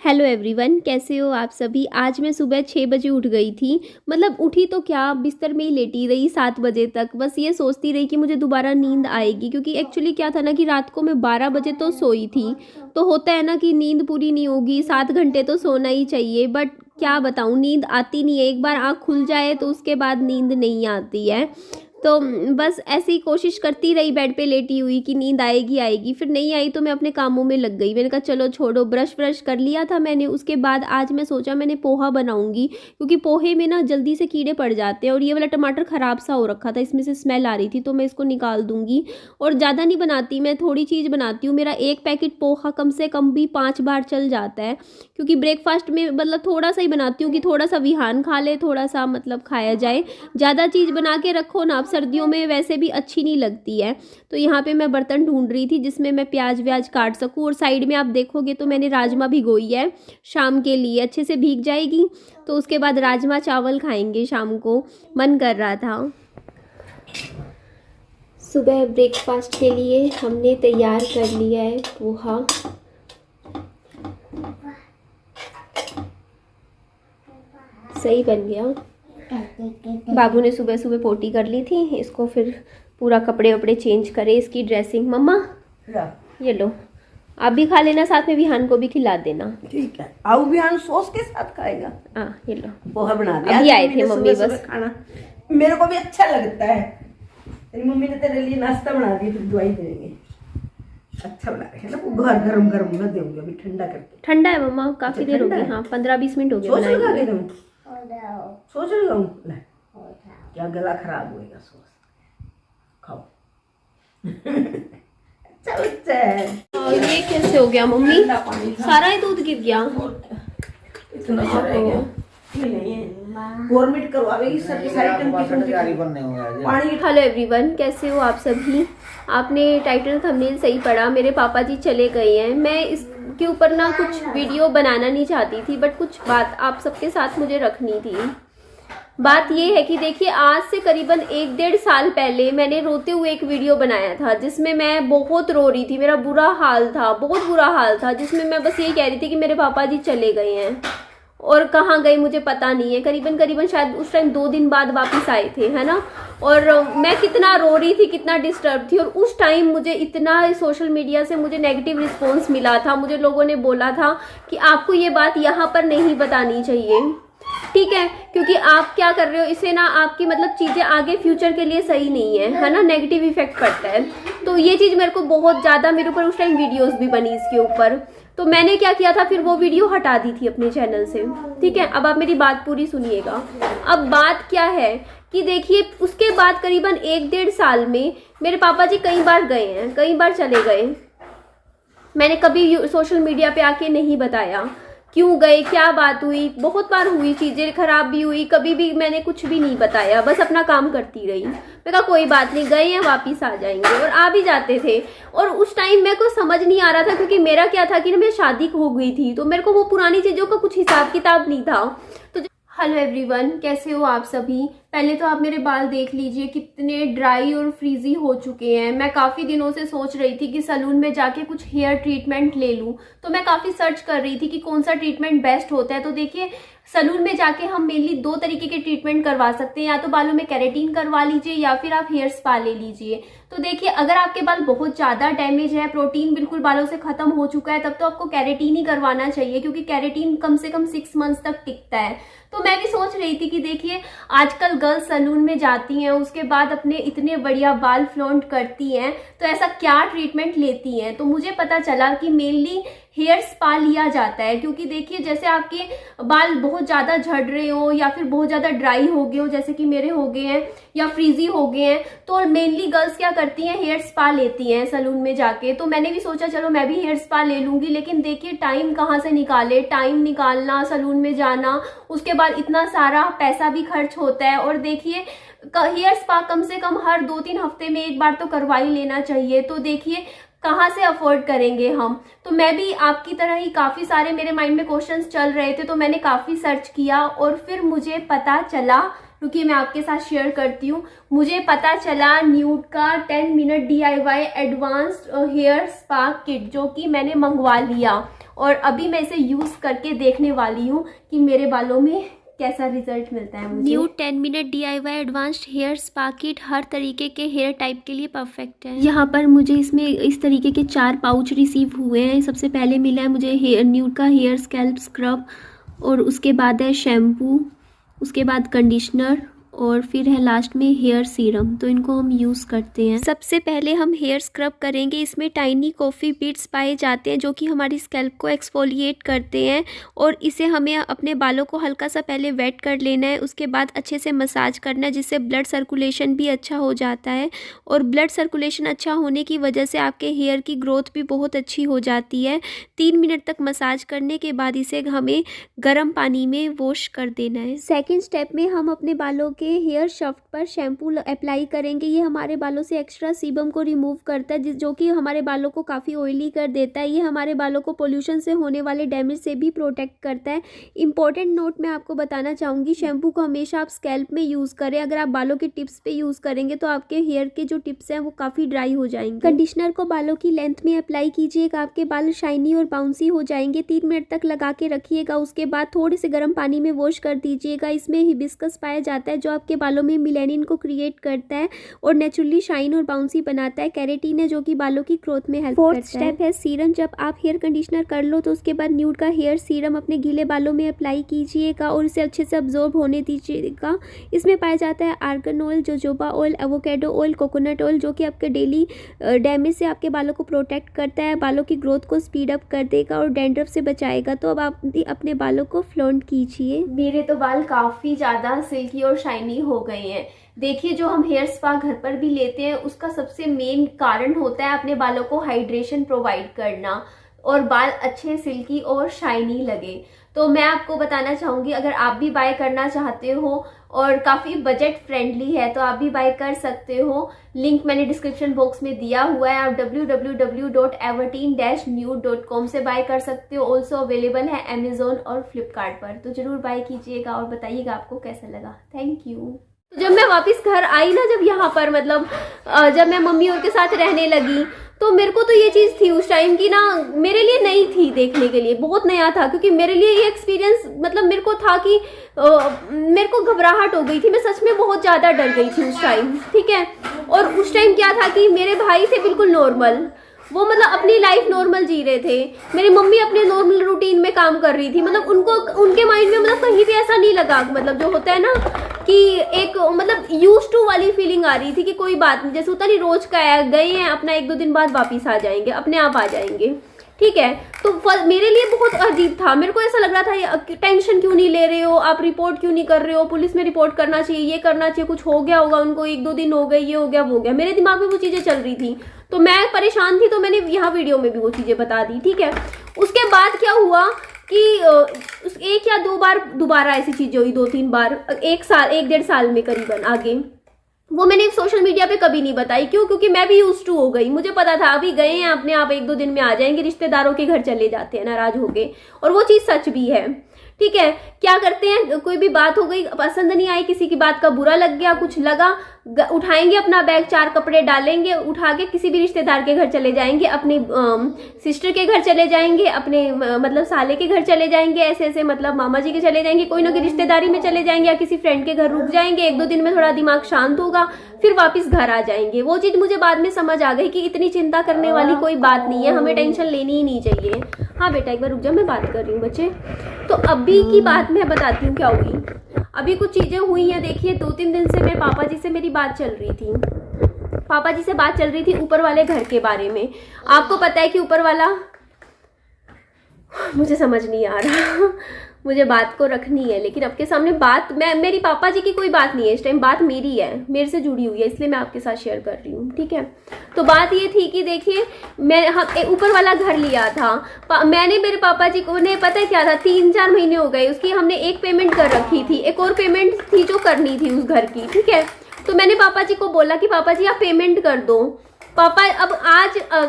Hello everyone, कैसे हो आप सभी। आज मैं सुबह 6 बजे उठ गई थी। मतलब उठी तो क्या, बिस्तर में ही लेटी रही 7 बजे तक। बस ये सोचती रही कि मुझे दोबारा नींद आएगी, क्योंकि एक्चुअली क्या था ना कि रात को मैं 12 बजे तो सोई थी। तो होता है ना कि नींद पूरी नहीं होगी, 7 घंटे तो सोना ही चाहिए। बट क्या बताऊँ, नींद आती नहीं है। एक बार आँख खुल जाए तो उसके बाद नींद नहीं आती है। तो बस ऐसे ही कोशिश करती रही बेड पे लेटी हुई कि नींद आएगी आएगी। फिर नहीं आई तो मैं अपने कामों में लग गई। मैंने कहा चलो छोड़ो, ब्रश व्रश कर लिया था मैंने। उसके बाद आज मैं सोचा मैंने पोहा बनाऊंगी, क्योंकि पोहे में ना जल्दी से कीड़े पड़ जाते हैं। और ये वाला टमाटर ख़राब सा हो रखा था, इसमें से स्मेल आ रही थी, तो मैं इसको निकाल दूंगी। और ज़्यादा नहीं बनाती मैं, थोड़ी चीज़ बनाती हूँ। मेरा एक पैकेट पोहा कम से कम भी 5 बार चल जाता है, क्योंकि ब्रेकफास्ट में मतलब थोड़ा सा ही बनाती हूँ कि थोड़ा सा विहान खा ले, थोड़ा सा मतलब खाया जाए। ज़्यादा चीज़ बना के रखो ना, अब सर्दियों में वैसे भी अच्छी नहीं लगती है। तो यहाँ पे मैं बर्तन ढूंढ रही थी जिसमें मैं प्याज व्याज काट सकूँ। और साइड में आप देखोगे तो मैंने राजमा भिगोई है शाम के लिए, अच्छे से भीग जाएगी तो उसके बाद राजमा चावल खाएंगे शाम को, मन कर रहा था। सुबह ब्रेकफास्ट के लिए हमने तैयार कर लिया है पोहा। सही बन गया। बाबू ने सुबह सुबह पोटी कर ली थी, इसको फिर पूरा कपड़े वपड़े चेंज करे, इसकी ड्रेसिंग। मम्मा ये लो, आप भी खा लेना, साथ में विहान को भी खिला देना। ठीक है, आऊ विहान सॉस के साथ खाएगा। हाँ ये लो, पोहा बना दिया। अभी आए थे मम्मी बस। खाना मेरे को भी अच्छा लगता है। तेरी मम्मी ने तेरे लिए नाश्ता बना दिया, फिर दवाई देंगे। अच्छा बना रहे हैं ना, वो घर गरम गरम ना देंगे, अभी ठंडा करके। ठंडा है मम्मा, काफी देर हो गई। हाँ 15-20 मिनट हो गए बनाए। सोच रही हूँ क्या गला खराब होएगा, सोच खाओ। अच्छा बच्चा है। ये कैसे हो गया मम्मी, सारा ही दूध गिर गया। इतना गवर्नमेंट करवाएगी सारी पानी। हेलो एवरीवन, कैसे हो आप सभी। आपने टाइटल थंबनेल सही पढ़ा, मेरे पापा जी चले गए हैं। मैं इसके ऊपर ना कुछ वीडियो बनाना नहीं चाहती थी, बट कुछ बात आप सबके साथ मुझे रखनी थी। बात ये है कि देखिए, आज से करीबन 1-1.5 साल पहले मैंने रोते हुए एक वीडियो बनाया था, जिसमें मैं बहुत रो रही थी। मेरा बुरा हाल था, बहुत बुरा हाल था, जिसमें मैं बस ये कह रही थी कि मेरे पापा जी चले गए हैं। और कहाँ गए मुझे पता नहीं है। करीबन शायद उस टाइम 2 दिन बाद वापस आए थे, है ना। और मैं कितना रो रही थी, कितना डिस्टर्ब थी। और उस टाइम मुझे इतना सोशल मीडिया से मुझे नेगेटिव रिस्पॉन्स मिला था। मुझे लोगों ने बोला था कि आपको ये बात यहाँ पर नहीं बतानी चाहिए, ठीक है, क्योंकि आप क्या कर रहे हो, इसे ना आपकी मतलब चीज़ें आगे फ्यूचर के लिए सही नहीं है ना, नेगेटिव इफेक्ट पड़ता है। तो ये चीज़ मेरे को बहुत ज़्यादा, मेरे ऊपर उस टाइम वीडियोस भी बनी इसके ऊपर। तो मैंने क्या किया था, फिर वो वीडियो हटा दी थी अपने चैनल से, ठीक है। अब आप मेरी बात पूरी सुनिएगा। अब बात क्या है कि देखिए, उसके बाद करीबन 1-1.5 साल में मेरे पापा जी कई बार गए हैं, कई बार चले गए। मैंने कभी सोशल मीडिया पे आके नहीं बताया क्यों गए, क्या बात हुई। बहुत बार हुई, चीज़ें खराब भी हुई, कभी भी मैंने कुछ भी नहीं बताया, बस अपना काम करती रही। मैं कहा कोई बात नहीं, गए हैं वापिस आ जाएंगे, और आ भी जाते थे। और उस टाइम मेरे को समझ नहीं आ रहा था, क्योंकि मेरा क्या था कि ना मैं शादी हो गई थी, तो मेरे को वो पुरानी चीज़ों का कुछ हिसाब किताब नहीं था। तो हेलो एवरीवन, कैसे हो आप सभी। पहले तो आप मेरे बाल देख लीजिए, कितने ड्राई और फ्रीजी हो चुके हैं। मैं काफ़ी दिनों से सोच रही थी कि सैलून में जाके कुछ हेयर ट्रीटमेंट ले लूँ। तो मैं काफ़ी सर्च कर रही थी कि कौन सा ट्रीटमेंट बेस्ट होता है। तो देखिए, सैलून में जाके हम मेनली 2 तरीके के ट्रीटमेंट करवा सकते हैं, या तो बालों में केराटिन करवा लीजिए या फिर आप हेयर स्पा ले लीजिए। तो देखिए, अगर आपके बाल बहुत ज़्यादा डैमेज है, प्रोटीन बिल्कुल बालों से ख़त्म हो चुका है, तब तो आपको केराटिन ही करवाना चाहिए, क्योंकि केराटिन कम से कम 6 मंथ्स तक टिकता है। तो मैं भी सोच रही थी कि देखिए, आजकल गर्ल्स सैलून में जाती हैं, उसके बाद अपने इतने बढ़िया बाल फ्लॉन्ट करती हैं, तो ऐसा क्या ट्रीटमेंट लेती हैं। तो मुझे पता चला कि मेनली हेयर स्पा लिया जाता है, क्योंकि देखिए, जैसे आपके बाल बहुत ज़्यादा झड़ रहे हो या फिर बहुत ज़्यादा ड्राई हो गए हो, जैसे कि मेरे हो गए हैं, या फ्रीजी हो गए हैं, तो मेनली गर्ल्स क्या करती हैं, हेयर स्पा लेती हैं सैलून में जाके। तो मैंने भी सोचा चलो मैं भी हेयर स्पा ले लूँगी, लेकिन देखिए टाइम कहाँ से निकाले, टाइम निकालना, सैलून में जाना, उसके बाद इतना सारा पैसा भी खर्च होता है। और देखिए, हेयर स्पा कम से कम हर 2-3 हफ्ते में एक बार तो करवा ही लेना चाहिए। तो देखिए, कहाँ से अफोर्ड करेंगे हम। तो मैं भी आपकी तरह ही काफ़ी सारे मेरे माइंड में क्वेश्चंस चल रहे थे, तो मैंने काफ़ी सर्च किया और फिर मुझे पता चला रुकिए मैं आपके साथ शेयर करती हूँ। मुझे पता चला न्यूड का 10 minute DIY advanced hair spa kit, जो कि मैंने मंगवा लिया और अभी मैं इसे यूज़ करके देखने वाली हूँ कि मेरे बालों में कैसा रिजल्ट मिलता है मुझे। Nude 10 minute DIY advanced hair spa kit हर तरीके के हेयर टाइप के लिए परफेक्ट है। यहाँ पर मुझे इसमें इस तरीके के 4 पाउच रिसीव हुए हैं। सबसे पहले मिला है मुझे न्यूड का हेयर स्कैल्प स्क्रब, और उसके बाद है शैम्पू, उसके बाद कंडीशनर, और फिर है लास्ट में हेयर सीरम। तो इनको हम यूज़ करते हैं। सबसे पहले हम हेयर स्क्रब करेंगे। इसमें टाइनी कॉफ़ी बीट्स पाए जाते हैं जो कि हमारी स्कैल्प को एक्सफोलिएट करते हैं, और इसे हमें अपने बालों को हल्का सा पहले वेट कर लेना है। उसके बाद अच्छे से मसाज करना है, जिससे ब्लड सर्कुलेशन भी अच्छा हो जाता है, और ब्लड सर्कुलेशन अच्छा होने की वजह से आपके हेयर की ग्रोथ भी बहुत अच्छी हो जाती है। 3 मिनट तक मसाज करने के बाद इसे हमें गर्म पानी में वॉश कर देना है। सेकेंड स्टेप में हम अपने बालों के हेयर शाफ्ट पर शैम्पू अप्लाई करेंगे। ये हमारे बालों से एक्स्ट्रा सीबम को रिमूव करता है, जो कि हमारे बालों को काफ़ी ऑयली कर देता है। ये हमारे बालों को पोल्यूशन से होने वाले डैमेज से भी प्रोटेक्ट करता है। इंपॉर्टेंट नोट मैं आपको बताना चाहूँगी, शैम्पू को हमेशा आप स्कैल्प में यूज़ करें। अगर आप बालों के टिप्स पे यूज़ करेंगे तो आपके हेयर के जो टिप्स हैं वो काफ़ी ड्राई हो जाएंगे। कंडीशनर को बालों की लेंथ में अप्लाई कीजिएगा, आपके बाल शाइनी और बाउंसी हो जाएंगे। 3 मिनट तक लगा के रखिएगा। उसके बाद थोड़े से गर्म पानी में वॉश कर दीजिएगा। इसमें हिबिस्कस पाया जाता है जो आपके बालों में मिलेनिन को क्रिएट करता है और नेचुरली शाइन और बाउंसी बनाता है। कैरेटीन है जो कि बालों की ग्रोथ में हेल्प करता है। फोर्थ स्टेप है सीरम। जब आप हेयर कंडीशनर कर लो तो उसके बाद न्यूड का हेयर सीरम अपने गीले बालों में अप्लाई कीजिएगा और इसे अच्छे से अब्जॉर्ब होने दीजिएगा। इसमें पाया जाता है argan oil, jojoba oil, avocado oil, coconut oil, जो कि आपके डेली डैमेज से आपके बालों को प्रोटेक्ट करता है, बालों की ग्रोथ को स्पीड अप कर देगा और डैंड्रफ से बचाएगा। तो अब आप अपने बालों को फ्लॉन्ट कीजिए। मेरे तो बाल काफ़ी ज़्यादा सिल्की और शाइनी हो गए हैं। देखिए, जो हम हेयर स्पा घर पर भी लेते हैं उसका सबसे मेन कारण होता है अपने बालों को हाइड्रेशन प्रोवाइड करना और बाल अच्छे सिल्की और शाइनी लगे। तो मैं आपको बताना चाहूँगी, अगर आप भी बाय करना चाहते हो और काफ़ी बजट फ्रेंडली है तो आप भी बाय कर सकते हो। लिंक मैंने डिस्क्रिप्शन बॉक्स में दिया हुआ है। आप www.everteen-nude.com से बाय कर सकते हो। ऑल्सो अवेलेबल है अमेजोन और फ्लिपकार्ट पर। तो ज़रूर बाय कीजिएगा और बताइएगा आपको कैसा लगा। Thank you. जब मैं वापस घर आई ना, जब यहाँ पर मतलब जब मैं मम्मी और के साथ रहने लगी, तो मेरे को तो ये चीज़ थी उस टाइम की ना, मेरे लिए नई थी, देखने के लिए बहुत नया था। क्योंकि मेरे लिए ये एक्सपीरियंस मतलब मेरे को था कि मेरे को घबराहट हो गई थी। मैं सच में बहुत ज़्यादा डर गई थी उस टाइम, ठीक है। और उस टाइम क्या था कि मेरे भाई थे बिल्कुल नॉर्मल, वो मतलब अपनी लाइफ नॉर्मल जी रहे थे। मेरी मम्मी अपने नॉर्मल रूटीन में काम कर रही थी। मतलब उनको, उनके माइंड में मतलब कहीं भी ऐसा नहीं लगा, मतलब जो होता है ना कि एक मतलब यूज टू वाली फीलिंग आ रही थी कि कोई बात नहीं, जैसे होता नहीं रोज का गए हैं अपना 1-2 दिन बाद वापिस आ जाएंगे, अपने आप आ जाएंगे, ठीक है। तो मेरे लिए बहुत अजीब था। मेरे को ऐसा लग रहा था, ये टेंशन क्यों नहीं ले रहे हो आप, रिपोर्ट क्यों नहीं कर रहे हो, पुलिस में रिपोर्ट करना चाहिए, ये करना चाहिए, कुछ हो गया होगा उनको, 1-2 दिन हो गए, ये हो गया वो हो गया। मेरे दिमाग में वो चीज़ें चल रही थी, तो मैं परेशान थी। तो मैंने यहाँ वीडियो में भी वो चीज़ें बता दी, ठीक है। उसके बाद क्या हुआ कि 1 या 2 बार दोबारा ऐसी चीज़ें हुई, 2-3 बार, 1-1.5 साल में करीबन आगे। वो मैंने सोशल मीडिया पे कभी नहीं बताई। क्यों? क्योंकि मैं भी यूज टू हो गई। मुझे पता था अभी गए हैं अपने आप 1-2 दिन में आ जाएंगे, रिश्तेदारों के घर चले जाते हैं नाराज होके, और वो चीज़ सच भी है, ठीक है। क्या करते हैं, कोई भी बात हो गई, पसंद नहीं आई, किसी की बात का बुरा लग गया, कुछ लगा, उठाएंगे अपना बैग, 4 कपड़े डालेंगे, उठा के किसी भी रिश्तेदार के घर चले जाएंगे, अपनी सिस्टर के घर चले जाएंगे, अपने मतलब साले के घर चले जाएंगे, ऐसे मतलब मामा जी के चले जाएंगे, कोई ना कोई रिश्तेदारी में चले जाएंगे, या किसी फ्रेंड के घर रुक जाएंगे। 1-2 दिन में थोड़ा दिमाग शांत होगा, फिर वापस घर आ जाएंगे। वो चीज़ मुझे बाद में समझ आ गई कि इतनी चिंता करने वाली कोई बात नहीं है, हमें टेंशन लेनी ही नहीं चाहिए। हाँ बेटा, एक बार रुक जाओ, मैं बात कर रही हूँ बच्चे। तो अभी की बात मैं बताती हूँ क्या हुई। अभी कुछ चीज़ें हुई हैं। देखिए, 2-3 दिन से मेरे पापा जी से मेरी बात चल रही थी। पापा जी से बात चल रही थी ऊपर वाले घर के बारे में। आपको पता है कि ऊपर वाला, मुझे समझ नहीं आ रहा, मुझे बात को रखनी है, लेकिन आपके सामने बात, मेरी पापा जी की कोई बात नहीं है इस टाइम, बात मेरी है, मेरे से जुड़ी हुई है, इसलिए मैं आपके साथ शेयर कर रही हूँ, ठीक है। तो बात ये थी कि देखिए, हम ऊपर वाला घर लिया था। मैंने मेरे पापा जी को, ने पता है क्या था, 3-4 महीने हो गए उसकी, हमने एक पेमेंट कर रखी थी, एक और पेमेंट थी जो करनी थी उस घर की, ठीक है। तो मैंने पापा जी को बोला कि पापा जी आप पेमेंट कर दो। पापा, अब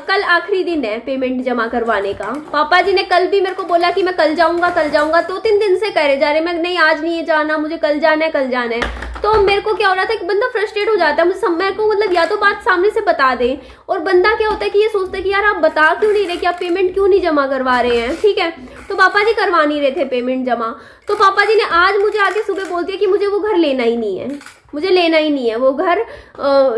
कल आखिरी दिन है पेमेंट जमा करवाने का। पापा जी ने कल भी मेरे को बोला कि मैं कल जाऊंगा 2-3 दिन से कह रहे जा रहे, मैं नहीं आज नहीं जाना, मुझे कल जाना है। तो मेरे को क्या हो रहा था कि बंदा फ्रस्ट्रेट हो जाता है, मुझे मेरे को मतलब या तो बात सामने से बता दे, और बंदा क्या होता है कि ये सोचता है कि यार आप बता क्यों नहीं रहे, कि आप पेमेंट क्यों नहीं जमा करवा रहे हैं, ठीक है। तो पापा जी करवा नहीं रहे थे पेमेंट जमा, तो पापा जी ने आज मुझे आके सुबह बोल दिया कि मुझे वो घर लेना ही नहीं है, मुझे लेना ही नहीं है वो घर,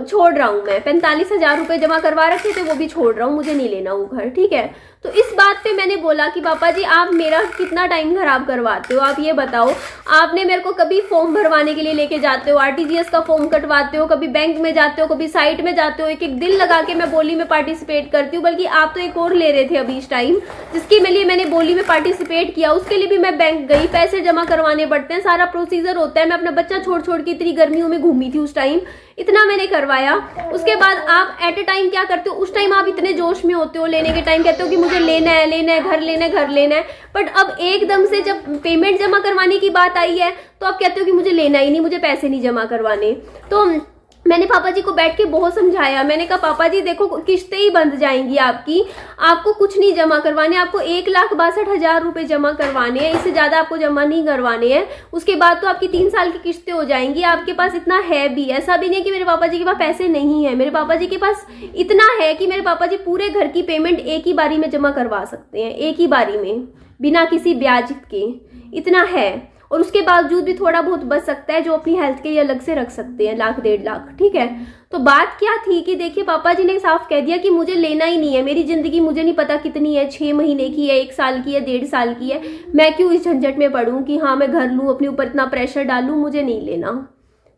छोड़ रहा हूँ मैं। 45,000 रुपये जमा करवा रखे थे, वो भी छोड़ रहा हूँ, मुझे नहीं लेना वो घर, ठीक है। तो इस बात पे मैंने बोला कि पापा जी आप मेरा कितना टाइम खराब करवाते हो, आप ये बताओ। आपने मेरे को कभी फॉर्म भरवाने के लिए लेके जाते हो, RTGS का फॉर्म कटवाते हो, कभी बैंक में जाते हो, कभी साइट में जाते हो, एक एक दिन लगा के मैं बोली में पार्टिसिपेट करती हूँ। बल्कि आप तो एक और ले रहे थे अभी इस टाइम, जिसके लिए मैंने बोली में पार्टिसिपेट किया, उसके लिए भी मैं बैंक गई, पैसे जमा करवाने पड़ते हैं, सारा प्रोसीजर होता है। मैं अपना बच्चा छोड़ छोड़ के इतनी गर्मियों में घूमी थी उस टाइम, इतना मैंने करवाया। उसके बाद आप एट अ टाइम क्या करते हो, उस टाइम आप इतने जोश में होते हो, लेने के टाइम कहते हो कि मुझे लेना है, लेना है, घर लेना है, घर लेना है। बट अब एकदम से जब पेमेंट जमा करवाने की बात आई है तो आप कहते हो कि मुझे लेना ही नहीं, मुझे पैसे नहीं जमा करवाने। तो मैंने पापा जी को बैठ के बहुत समझाया, मैंने कहा पापा जी देखो किस्तें ही बंध जाएंगी आपकी, आपको कुछ नहीं जमा करवाने, आपको 1,62,000 रुपये जमा करवाने हैं, इससे ज़्यादा आपको जमा नहीं करवाने हैं। उसके बाद तो आपकी 3 साल की किस्तें हो जाएंगी, आपके पास इतना है भी, ऐसा भी नहीं कि मेरे पापा जी के पास पैसे नहीं है, मेरे पापा जी के पास इतना है कि मेरे पापा जी पूरे घर की पेमेंट एक ही बारी में जमा करवा सकते हैं, एक ही बारी में, बिना किसी ब्याज के, इतना है। और उसके बावजूद भी थोड़ा बहुत बच सकता है जो अपनी हेल्थ के लिए अलग से रख सकते हैं, 1,00,000 1.5 लाख, ठीक है। तो बात क्या थी कि देखिए पापा जी ने साफ कह दिया कि मुझे लेना ही नहीं है, मेरी जिंदगी मुझे नहीं पता कितनी है, 6 महीने की है, 1 साल की है, 1.5 साल की है, मैं क्यों इस झंझट में पड़ूं कि हाँ मैं घर लूं, अपने ऊपर इतना प्रेशर डालूं, मुझे नहीं लेना,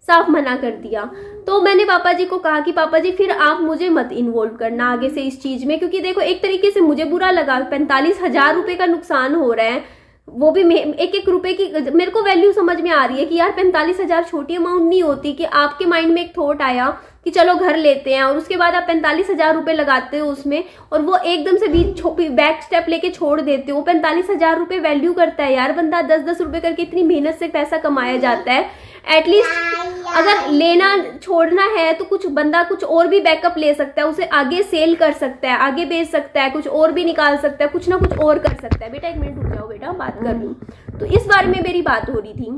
साफ मना कर दिया। तो मैंने पापा जी को कहा कि पापा जी फिर आप मुझे मत इन्वॉल्व करना आगे से इस चीज में, क्योंकि देखो एक तरीके से मुझे बुरा लगा, 45,000 रुपये का नुकसान हो रहा है, वो भी एक एक रुपए की। मेरे को वैल्यू समझ में आ रही है कि यार 45,000 छोटी अमाउंट नहीं होती, कि आपके माइंड में एक थॉट आया कि चलो घर लेते हैं, और उसके बाद आप 45,000 रुपये लगाते हो उसमें, और वो एकदम से भी बैक स्टेप लेके छोड़ देते हो। 45,000 रुपये वैल्यू करता है यार, बंदा 10-10 रुपये करके इतनी मेहनत से पैसा कमाया जाता है। एटलीस्ट अगर लेना छोड़ना है तो कुछ बंदा कुछ और भी बैकअप ले सकता है, उसे आगे सेल कर सकता है, आगे बेच सकता है, कुछ और भी निकाल सकता है, कुछ ना कुछ और कर सकता है। बेटा 1 मिनट रुक जाओ बेटा, बात कर लूँ। तो इस बारे में मेरी बात हो रही थी,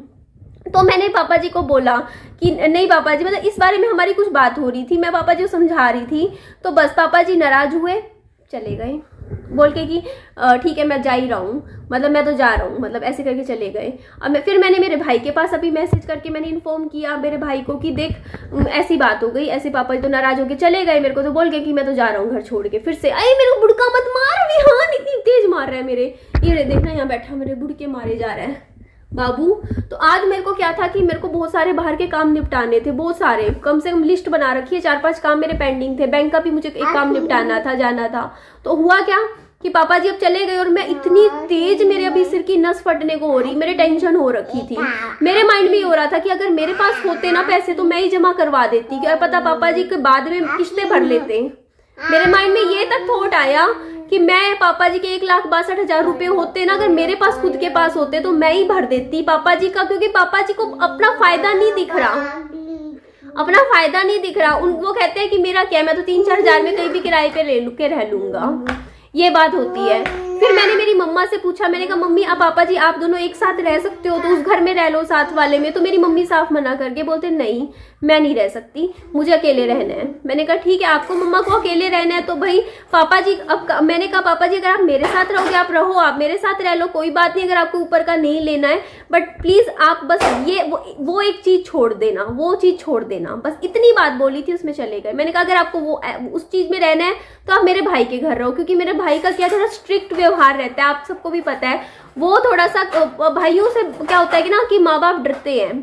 तो मैंने पापा जी को बोला कि नहीं पापा जी, मतलब इस बारे में हमारी कुछ बात हो रही थी, मैं पापा जी को समझा रही थी। तो बस पापा जी नाराज हुए, चले गए बोल के कि ठीक है मैं जा ही रहा हूँ, मतलब मैं तो जा रहा हूँ, मतलब ऐसे करके चले गए। अब फिर मैंने मेरे भाई के पास अभी मैसेज करके मैंने इन्फॉर्म किया मेरे भाई को कि देख ऐसी बात हो गई, ऐसे पापा जी तो नाराज होके चले गए, मेरे को तो बोल गए कि मैं तो जा रहा हूँ घर छोड़ के। फिर से अरे मेरे को बुड़का मत मार, विहान इतनी तेज मार रहा है मेरे, ये देखना यहाँ बैठा मेरे बुड़के मारे जा रहा है बाबू। तो आज मेरे को क्या था कि मेरे को बहुत सारे बाहर के काम निपटाने थे, बहुत सारे, कम से कम लिस्ट बना रखी है, 4-5 काम मेरे पेंडिंग थे, बैंक का भी मुझे एक काम निपटाना था, जाना था। तो हुआ क्या कि पापा जी अब चले गए, और मैं इतनी तेज, मेरे अभी सिर की नस फटने को हो रही, मेरे टेंशन हो रखी थी। मेरे माइंड में ये हो रहा था कि अगर मेरे पास होते ना पैसे तो मैं ही जमा करवा देती, क्या पता पापा जी के बाद में किस्तें भर लेते। मेरे माइंड में ये तक थॉट आया कि मैं पापा जी के 1,62,000 रुपये होते ना, अगर मेरे पास खुद के पास होते तो मैं ही भर देती पापा जी का, क्योंकि पापा जी को अपना फायदा नहीं दिख रहा, अपना फायदा नहीं दिख रहा। वो कहते हैं कि मेरा क्या, मैं तो 3-4 हज़ार में कहीं भी किराए पे रह लूंगा, ये बात होती है। फिर मैंने मेरी मम्मा से पूछा, मैंने कहा मम्मी अब पापा जी आप दोनों एक साथ रह सकते हो तो उस घर में रह लो साथ वाले में। तो मेरी मम्मी साफ मना करके बोलते नहीं मैं नहीं रह सकती, मुझे अकेले रहना है। मैंने कहा ठीक है आपको मम्मा को अकेले रहना है तो भाई पापा जी, अब मैंने कहा पापा जी अगर आप मेरे साथ रहोगे आप रहो, आप मेरे साथ रह लो, कोई बात नहीं, अगर आपको ऊपर का नहीं लेना है, बट प्लीज आप बस ये वो एक चीज छोड़ देना, वो चीज छोड़ देना, बस इतनी बात बोली थी, उसमें चले गए। मैंने कहा अगर आपको वो उस चीज में रहना है तो आप मेरे भाई के घर रहो, क्योंकि मेरे भाई का क्या थोड़ा स्ट्रिक्ट व्यवहार रहता है, आप सबको भी पता है। वो थोड़ा सा भाइयों से क्या होता है कि ना कि माँ बाप डरते हैं,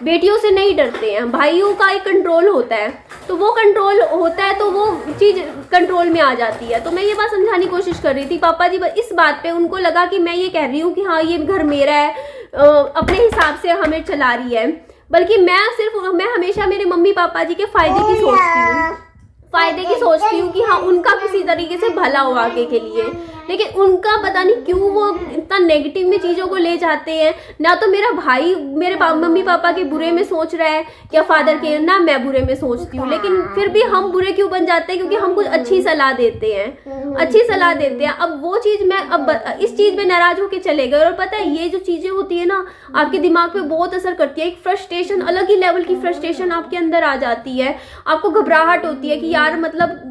बेटियों से नहीं डरते हैं, भाइयों का एक कंट्रोल होता है, तो वो कंट्रोल होता है तो वो चीज कंट्रोल में आ जाती है। तो मैं ये बात समझाने की कोशिश कर रही थी पापा जी, इस बात पे उनको लगा कि मैं ये कह रही हूँ कि हाँ ये घर मेरा है, अपने हिसाब से हमें चला रही है, बल्कि मैं हमेशा मेरे मम्मी पापा जी के फायदे की सोचती हूँ कि हाँ उनका किसी तरीके से भला हो आगे के लिए। लेकिन उनका पता नहीं क्यों वो इतना नेगेटिव में चीज़ों को ले जाते हैं। ना तो मेरा भाई मेरे मम्मी पापा के बुरे में सोच रहा है या फादर के, ना मैं बुरे में सोचती हूँ, लेकिन फिर भी हम बुरे क्यों बन जाते हैं? क्योंकि हम कुछ अच्छी सलाह देते हैं, अच्छी सलाह देते हैं। अब वो चीज़ मैं अब इस चीज़ में नाराज होकर चले गए। और पता है ये जो चीज़ें होती है ना, आपके दिमाग पे बहुत असर करती है। एक फ्रस्ट्रेशन, अलग ही लेवल की फ्रस्ट्रेशन आपके अंदर आ जाती है। आपको घबराहट होती है कि यार मतलब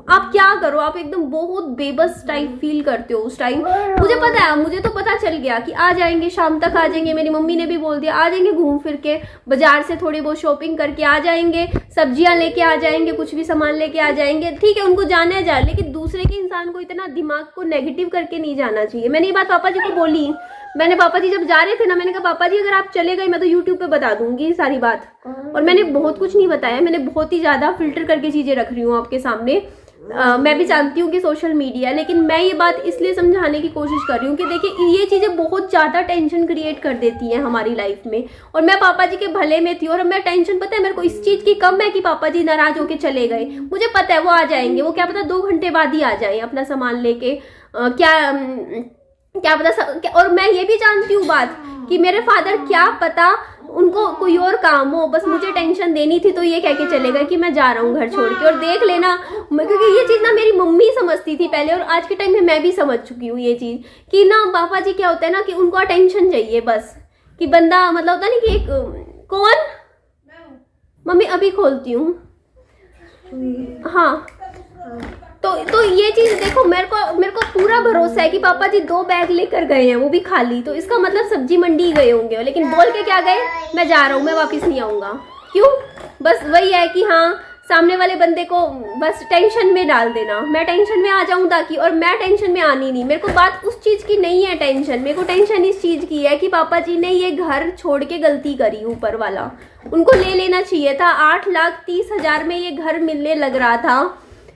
आप क्या करो, आप एकदम बहुत बेबस टाइप फील करते हो उस टाइम। मुझे पता है, मुझे तो पता चल गया कि आ जाएंगे, शाम तक आ जाएंगे। मेरी मम्मी ने भी बोल दिया आ जाएंगे, घूम फिर के बाजार से थोड़ी बहुत शॉपिंग करके आ जाएंगे, सब्जियां लेके आ जाएंगे, कुछ भी सामान लेके आ जाएंगे। ठीक है, उनको जाना है जाए, लेकिन दूसरे के इंसान को इतना दिमाग को नेगेटिव करके नहीं जाना चाहिए। मैंने ये बात पापा जी को बोली। मैंने पापा जी जब जा रहे थे ना, मैंने कहा पापा जी अगर आप चले गए मैं तो यूट्यूब पे बता दूंगी सारी बात। और मैंने बहुत कुछ नहीं बताया, मैंने बहुत ही ज्यादा फिल्टर करके चीजें रख रही हूँ आपके सामने। मैं भी जानती हूँ कि सोशल मीडिया, लेकिन मैं ये बात इसलिए समझाने की कोशिश कर रही हूँ कि देखिए ये चीज़ें बहुत ज़्यादा टेंशन क्रिएट कर देती हैं हमारी लाइफ में। और मैं पापा जी के भले में थी, और मैं टेंशन, पता है मेरे को इस चीज़ की कम है कि पापा जी नाराज होके चले गए। मुझे पता है वो आ जाएंगे, वो क्या पता 2 घंटे बाद ही आ जाए अपना सामान लेके, क्या पता। और मैं ये भी जानती हूँ बात कि मेरे फादर क्या पता उनको कोई और काम हो, बस मुझे टेंशन देनी थी तो ये कह के चले गए कि मैं जा रहा हूँ घर छोड़ के। और देख लेना, क्योंकि ये चीज़ ना मेरी मम्मी समझती थी पहले, और आज के टाइम में मैं भी समझ चुकी हूँ ये चीज़ कि ना पापा जी क्या होता है ना कि उनको अटेंशन चाहिए बस, कि बंदा मतलब होता है ना कि एक कौन, मम्मी अभी खोलती हूँ। हाँ, तो ये चीज देखो, मेरे को पूरा भरोसा है कि पापा जी 2 बैग लेकर गए हैं, वो भी खाली। तो इसका मतलब सब्जी मंडी गए होंगे, लेकिन बोल के क्या गए, मैं जा रहा हूँ, मैं वापस नहीं आऊंगा। क्यों? बस वही है कि हाँ, सामने वाले बंदे को बस टेंशन में डाल देना, मैं टेंशन में आ जाऊं ताकि, और मैं टेंशन में आनी नहीं। मेरे को बात उस चीज़ की नहीं है टेंशन, मेरे को टेंशन इस चीज़ की है कि पापा जी ने ये घर छोड़ के गलती करी। ऊपर वाला उनको ले लेना चाहिए था। 8,30,000 में ये घर मिलने लग रहा था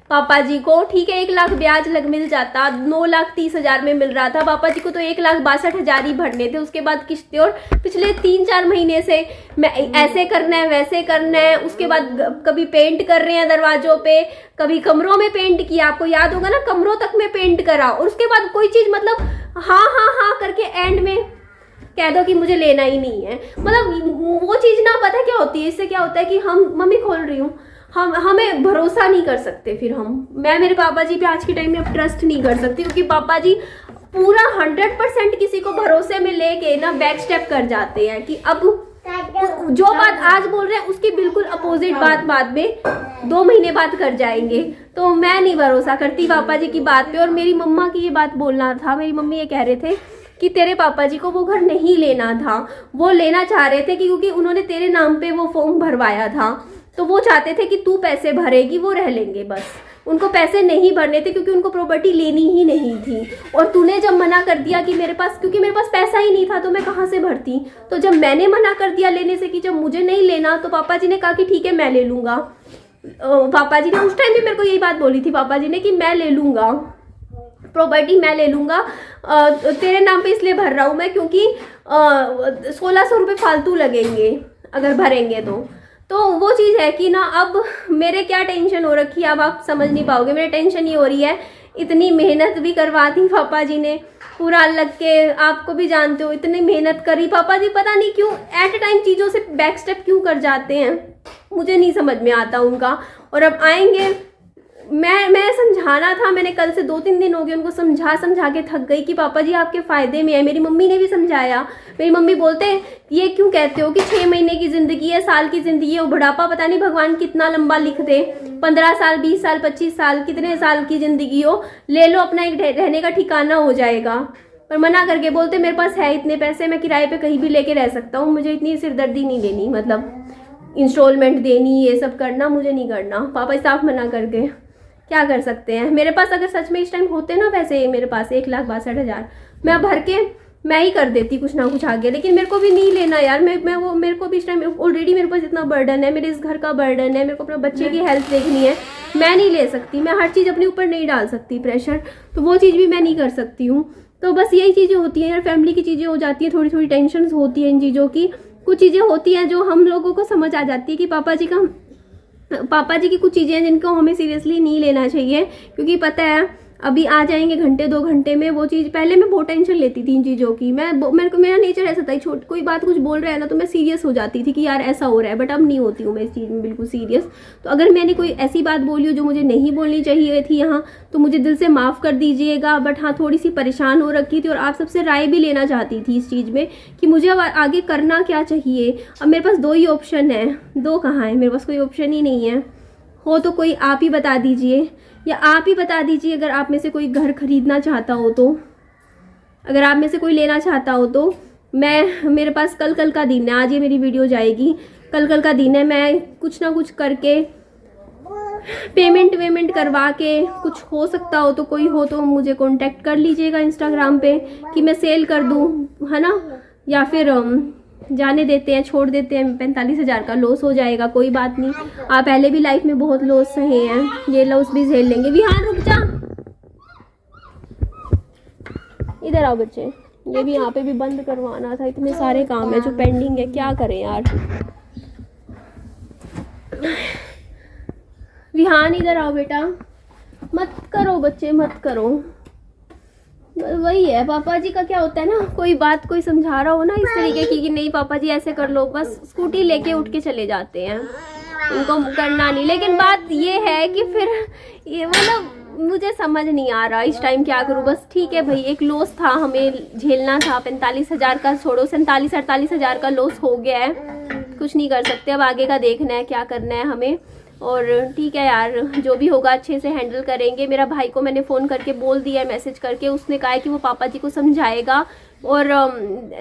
पापा जी को। ठीक है, 1 लाख ब्याज मिल जाता, 9,30,000 में मिल रहा था। पापा जी को तो 1,62,000 ही भरने थे, उसके बाद किस्तें। और पिछले 3-4 महीने से मैं ऐसे करना है वैसे करना है, उसके बाद कभी पेंट कर रहे हैं दरवाजों पे, कभी कमरों में पेंट किया, आपको याद होगा ना, कमरों तक में पेंट करा। और उसके बाद कोई चीज मतलब हाँ हाँ हाँ करके एंड में कह दो कि मुझे लेना ही नहीं है। मतलब वो चीज ना, पता क्या होती है, इससे क्या होता है कि हम, मम्मी खोल रही हूँ, हमें भरोसा नहीं कर सकते। फिर मैं मेरे पापा जी पे आज के टाइम में अब ट्रस्ट नहीं कर सकती, क्योंकि पापा जी पूरा 100% किसी को भरोसे में लेके ना बैक स्टेप कर जाते हैं कि अब जो बात आज बोल रहे हैं उसकी बिल्कुल अपोजिट बात बाद में 2 महीने बाद कर जाएंगे। तो मैं नहीं भरोसा करती पापा जी की बात पे। और मेरी मम्मा की ये बात बोलना था, मेरी मम्मी ये कह रहे थे कि तेरे पापा जी को वो घर नहीं लेना था, वो लेना चाह रहे थे क्योंकि उन्होंने तेरे नाम पे वो फॉर्म भरवाया था, तो वो चाहते थे कि तू पैसे भरेगी, वो रह लेंगे बस। उनको पैसे नहीं भरने थे क्योंकि उनको प्रॉपर्टी लेनी ही नहीं थी। और तूने जब मना कर दिया कि मेरे पास, क्योंकि मेरे पास पैसा ही नहीं था तो मैं कहाँ से भरती, तो जब मैंने मना कर दिया लेने से कि जब मुझे नहीं लेना, तो पापा जी ने कहा कि ठीक है मैं ले लूँगा। पापा जी ने उस टाइम भी मेरे को यही बात बोली थी पापा जी ने कि मैं ले लूँगा प्रॉपर्टी, मैं ले लूँगा, तेरे नाम पे इसलिए भर रहा हूँ मैं क्योंकि 1,600 रुपये फालतू लगेंगे अगर भरेंगे तो वो चीज़ है कि ना, अब मेरे क्या टेंशन हो रखी है, अब आप समझ नहीं पाओगे। मेरी टेंशन ये हो रही है, इतनी मेहनत भी करवा दी पापा जी ने, पूरा लग के, आपको भी जानते हो, इतनी मेहनत करी पापा जी, पता नहीं क्यों एट ए टाइम चीज़ों से बैक स्टेप क्यों कर जाते हैं, मुझे नहीं समझ में आता उनका। और अब आएंगे, मैं समझाना था, मैंने कल से 2-3 दिन हो गए उनको समझा के थक गई कि पापा जी आपके फ़ायदे में है। मेरी मम्मी ने भी समझाया, मेरी मम्मी बोलते हैं ये क्यों कहते हो कि 6 महीने की ज़िंदगी है, साल की ज़िंदगी है, वो बुढ़ापा पता नहीं भगवान कितना लंबा लिख दे, 15 साल 20 साल 25 साल कितने साल की ज़िंदगी हो, ले लो, अपना एक रहने का ठिकाना हो जाएगा। पर मना करके बोलते मेरे पास है इतने पैसे, मैं किराए पे कहीं भी लेके रह सकता हूँ, मुझे इतनी सिरदर्दी नहीं लेनी, मतलब इंस्टॉलमेंट देनी, ये सब करना मुझे नहीं करना। पापा साफ मना करके, क्या कर सकते हैं। मेरे पास अगर सच में इस टाइम होते ना पैसे, मेरे पास 1,62,000, मैं भर के मैं ही कर देती कुछ ना कुछ आगे, लेकिन मेरे को भी नहीं लेना यार। मेरे को भी इस टाइम ऑलरेडी मेरे पास इतना बर्डन है, मेरे इस घर का बर्डन है, मेरे को अपने बच्चे की हेल्थ देखनी है, मैं नहीं ले सकती, मैं हर चीज़ अपने ऊपर नहीं डाल सकती प्रेशर, तो वो चीज़ भी मैं नहीं कर सकती हूँ। तो बस यही चीज़ें होती हैं यार, फैमिली की चीज़ें हो जाती हैं, थोड़ी थोड़ी टेंशन होती है इन चीज़ों की। कुछ चीज़ें होती हैं जो हम लोगों को समझ आ जाती है कि पापा जी की कुछ चीज़ें हैं जिनको हमें सीरियसली नहीं लेना चाहिए, क्योंकि पता है अभी आ जाएंगे घंटे 2 घंटे में वो चीज़। पहले मैं बहुत टेंशन लेती थी इन चीज़ों की, मेरे को मेरा नेचर ऐसा था, कोई बात कुछ बोल रहा है ना तो मैं सीरियस हो जाती थी कि यार ऐसा हो रहा है, बट अब नहीं होती हूँ मैं इस चीज़ में बिल्कुल सीरियस। तो अगर मैंने कोई ऐसी बात बोली हो जो मुझे नहीं बोलनी चाहिए थी यहाँ, तो मुझे दिल से माफ़ कर दीजिएगा। बट हाँ, थोड़ी सी परेशान हो रखी थी और आप सबसे राय भी लेना चाहती थी इस चीज़ में कि मुझे अब आगे करना क्या चाहिए। अब मेरे पास 2 ही ऑप्शन है, 2 कहाँ है, मेरे पास कोई ऑप्शन ही नहीं है। हो तो कोई आप ही बता दीजिए, या आप ही बता दीजिए अगर आप में से कोई घर खरीदना चाहता हो तो, अगर आप में से कोई लेना चाहता हो तो। मेरे पास कल का दिन है, आज ये मेरी वीडियो जाएगी, कल का दिन है। मैं कुछ ना कुछ करके पेमेंट करवा के, कुछ हो सकता हो तो, कोई हो तो मुझे कांटेक्ट कर लीजिएगा इंस्टाग्राम पे कि मैं सेल कर दूँ, है ना। या फिर जाने देते हैं, छोड़ देते हैं, 45,000 का लॉस हो जाएगा, कोई बात नहीं। आप पहले भी लाइफ में बहुत लॉस सहे हैं, ये लॉस भी झेल लेंगे। विहान रुक जा, इधर आओ बच्चे। ये भी यहाँ पे भी बंद करवाना था, इतने सारे काम है जो पेंडिंग है, क्या करें यार। विहान इधर आओ बेटा, मत करो बच्चे, मत करो। वही है, पापा जी का क्या होता है ना, कोई बात कोई समझा रहा हो ना इस तरीके की कि नहीं पापा जी ऐसे कर लो, बस स्कूटी लेके उठ के चले जाते हैं, उनको करना नहीं। लेकिन बात ये है कि फिर ये मतलब मुझे समझ नहीं आ रहा इस टाइम क्या करूँ। बस ठीक है भाई, एक लॉस था, हमें झेलना था। 45,000 का छोड़ो, 47-48,000 का लॉस हो गया है, कुछ नहीं कर सकते। अब आगे का देखना है क्या करना है हमें। और ठीक है यार, जो भी होगा अच्छे से हैंडल करेंगे। मेरा भाई को मैंने फ़ोन करके बोल दिया है, मैसेज करके, उसने कहा है कि वो पापा जी को समझाएगा। और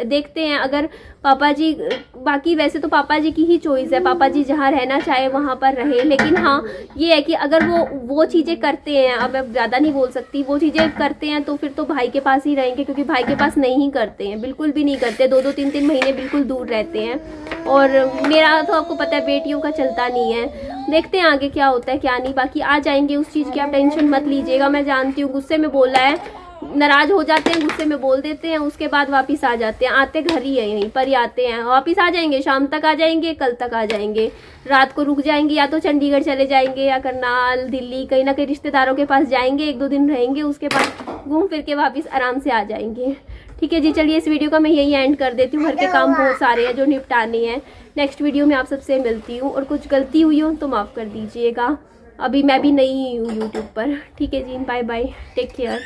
देखते हैं अगर पापा जी, बाकी वैसे तो पापा जी की ही चॉइस है, पापा जी जहाँ रहना चाहे वहाँ पर रहे। लेकिन हाँ, ये है कि अगर वो चीज़ें करते हैं, अब मैं ज़्यादा नहीं बोल सकती, वो चीज़ें करते हैं तो फिर तो भाई के पास ही रहेंगे, क्योंकि भाई के पास नहीं करते हैं, बिल्कुल भी नहीं करते। 2-2 3-3 महीने बिल्कुल दूर रहते हैं। और मेरा तो आपको पता है बेटियों का चलता नहीं है। देखते हैं आगे क्या होता है क्या नहीं। बाकी आ जाएंगे, उस चीज़ की आप टेंशन मत लीजिएगा। मैं जानती हूँ गुस्से में बोला है, नाराज हो जाते हैं, गुस्से में बोल देते हैं, उसके बाद वापस आ जाते हैं। आते घर ही है, यहीं पर ही आते हैं, वापस आ जाएंगे, शाम तक आ जाएंगे, कल तक आ जाएंगे, रात को रुक जाएंगे, या तो चंडीगढ़ चले जाएंगे या करनाल, दिल्ली, कहीं ना कहीं रिश्तेदारों के पास जाएंगे, 1-2 दिन रहेंगे, उसके बाद घूम फिर के वापस आराम से आ जाएंगे। ठीक है जी, चलिए इस वीडियो का मैं यही एंड कर देती हूँ। घर के काम बहुत सारे हैं जो निपटाने हैं। नेक्स्ट वीडियो में आप सबसे मिलती हूँ, और कुछ गलती हुई हो तो माफ़ कर दीजिएगा। अभी मैं भी नई हूँ यूट्यूब पर। ठीक है जी, बाय बाय, टेक केयर।